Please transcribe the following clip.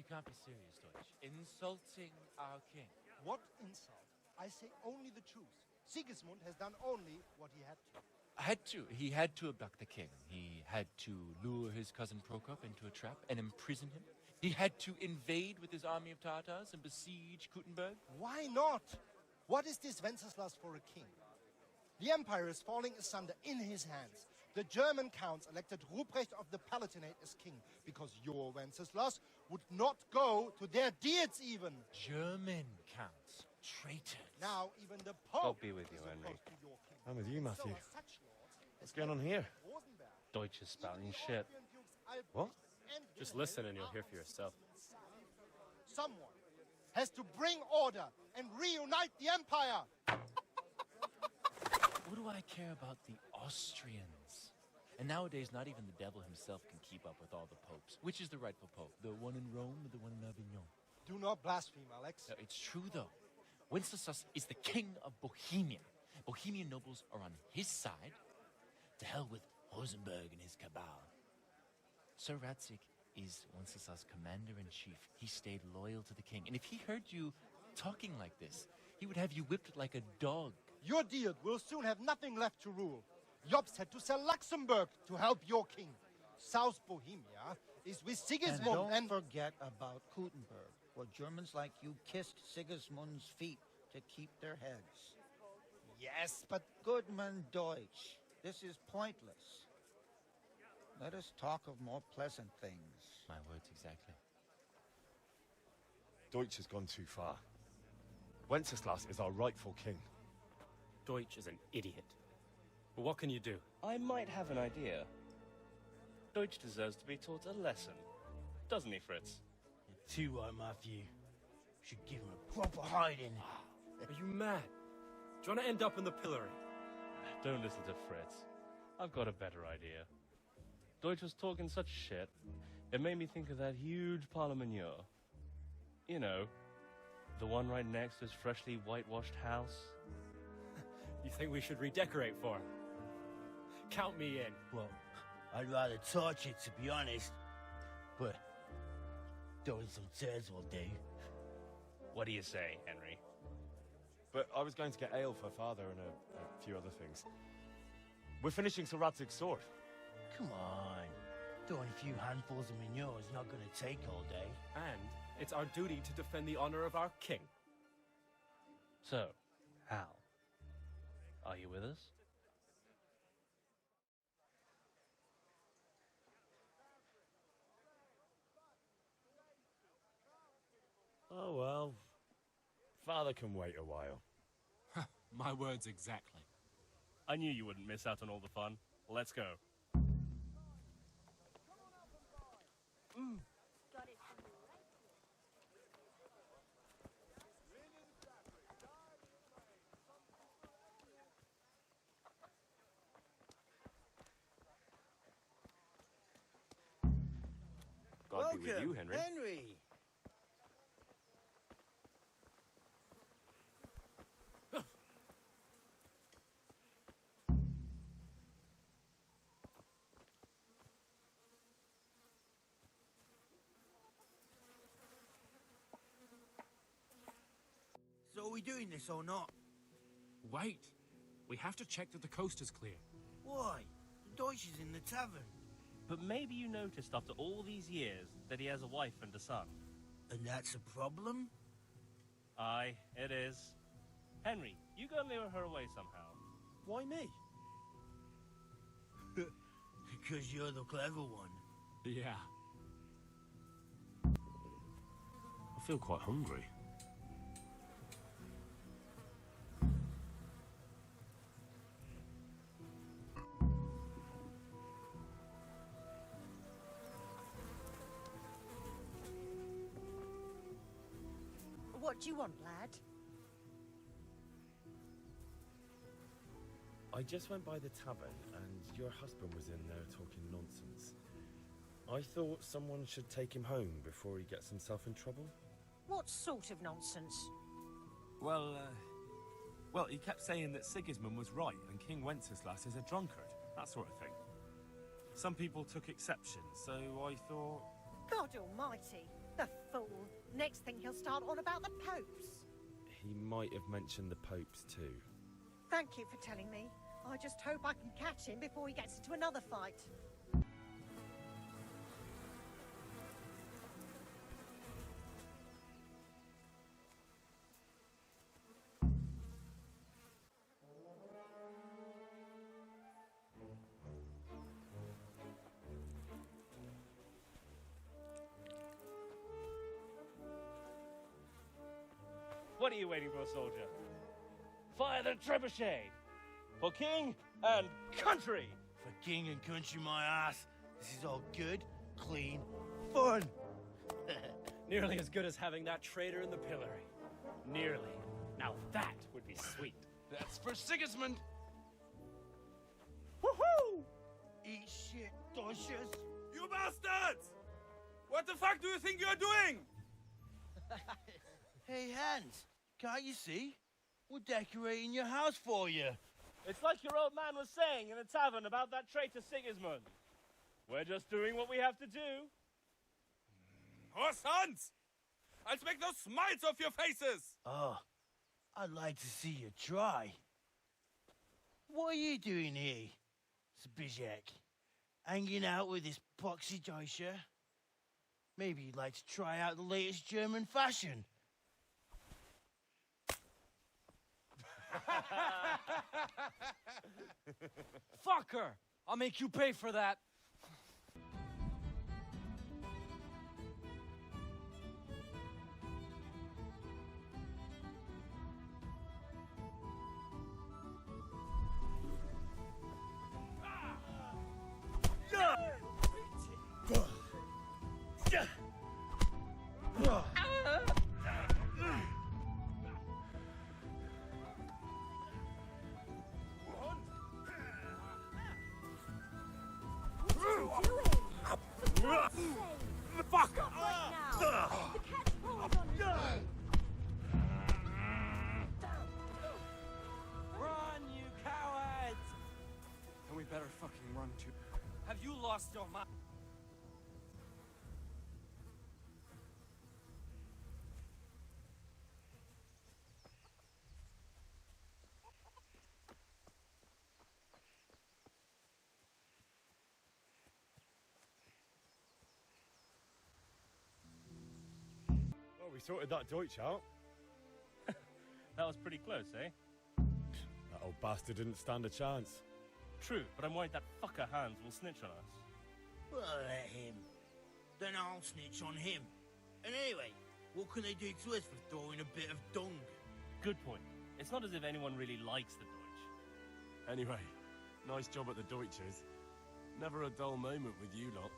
can't be serious, Deutsch. Insulting our king. What insult? I say only the truth. Sigismund has done only what he had to. He had to abduct the king. He had to lure his cousin Prokop into a trap and imprison him. He had to invade with his army of Tatars and besiege Kuttenberg. Why not? What is this Wenceslas for a king? The empire is falling asunder in his hands. The German counts elected Ruprecht of the Palatinate as king because your Wenceslas would not go to their deeds even. German counts. Traitors. Now even the Pope God be with you, is Henry. opposed to your king. I'm with you, Matthew. So are such lords What's going on here? Rosenberg, Deutsch is spouting shit. What? Just listen and you'll hear for yourself. Someone has to bring order and reunite the empire. What do I care about the Austrians? And nowadays, not even the devil himself can keep up with all the popes. Which is the rightful pope? The one in Rome or the one in Avignon? Do not blaspheme, Alex. No, it's true, though. Wenceslas is the king of Bohemia. Bohemian nobles are on his side. To hell with Rosenberg and his cabal. Sir Radzik is Wenceslas' commander-in-chief. He stayed loyal to the king. And if he heard you talking like this, he would have you whipped like a dog. Your deal will soon have nothing left to rule. Jobst had to sell Luxembourg to help your king. South Bohemia is with Sigismund And don't forget about Kuttenberg, where Germans like you kissed Sigismund's feet to keep their heads. Yes, but Goodman Deutsch, this is pointless. Let us talk of more pleasant things. My words exactly. Deutsch has gone too far. Wenceslas is our rightful king. Deutsch is an idiot. But what can you do? I might have an idea. Deutsch deserves to be taught a lesson. Doesn't he, Fritz? You're too right, Matthew. Should give him a proper hiding. Are you mad? Do you want to end up in the pillory? Don't listen to Fritz. I've got a better idea. Deutsch was talking such shit, it made me think of that huge parliament. You know, the one right next to his freshly whitewashed house. You think we should redecorate for him? Count me in. Well, I'd rather torch it, to be honest. But throwing some tears will do. What do you say, Henry? But I was going to get ale for father and a few other things. We're finishing Sir Radzig's sword. Come on. Throwing a few handfuls of manure is not going to take all day. And it's our duty to defend the honor of our king. So, Hal, are you with us? Oh, well. Father can wait a while. My words exactly. I knew you wouldn't miss out on all the fun. Let's go. Got it from the right. God be with you, Henry. Henry! So are we doing this or not? Wait. We have to check that the coast is clear. Why? The Deutsch is in the tavern. But maybe you noticed after all these years that he has a wife and a son. And that's a problem? Aye, it is. Henry, you go lure her away somehow. Why me? Because you're the clever one. Yeah. I feel quite hungry. What do you want, lad? I just went by the tavern and your husband was in there talking nonsense. I thought someone should take him home before he gets himself in trouble. What sort of nonsense? Well, he kept saying that Sigismund was right and King Wenceslas is a drunkard, that sort of thing. Some people took exception, so I thought... God almighty, the fool. Next thing he'll start on about the popes. He might have mentioned the popes too. Thank you for telling me. I just hope I can catch him before he gets into another fight. What are you waiting for, soldier? Fire the trebuchet! For king and country! For king and country, my ass. This is all good, clean, fun. Nearly as good as having that traitor in the pillory. Nearly. Now that would be sweet. That's for Sigismund. Woohoo! Eat shit, Deutsches. You bastards! What the fuck do you think you're doing? Hey, Hans, can't you see? We're decorating your house for you. It's like your old man was saying in the tavern about that traitor Sigismund. We're just doing what we have to do. Oh, sons! I'll make those smiles off your faces! Oh, I'd like to see you try. What are you doing here, Zbyszek? Hanging out with this poxy Deutscher? Maybe you'd like to try out the latest German fashion. Fuck her! I'll make you pay for that. Run, you cowards! And we better fucking run too. Have you lost your mind? Well, we sorted that Deutsch out. That was pretty close, eh? That old bastard didn't stand a chance. True, but I'm worried that fucker Hans will snitch on us. Well, let him. Then I'll snitch on him. And anyway, what can they do to us for throwing a bit of dung? Good point. It's not as if anyone really likes the Deutsch. Anyway, nice job at the Deutsches. Never a dull moment with you lot.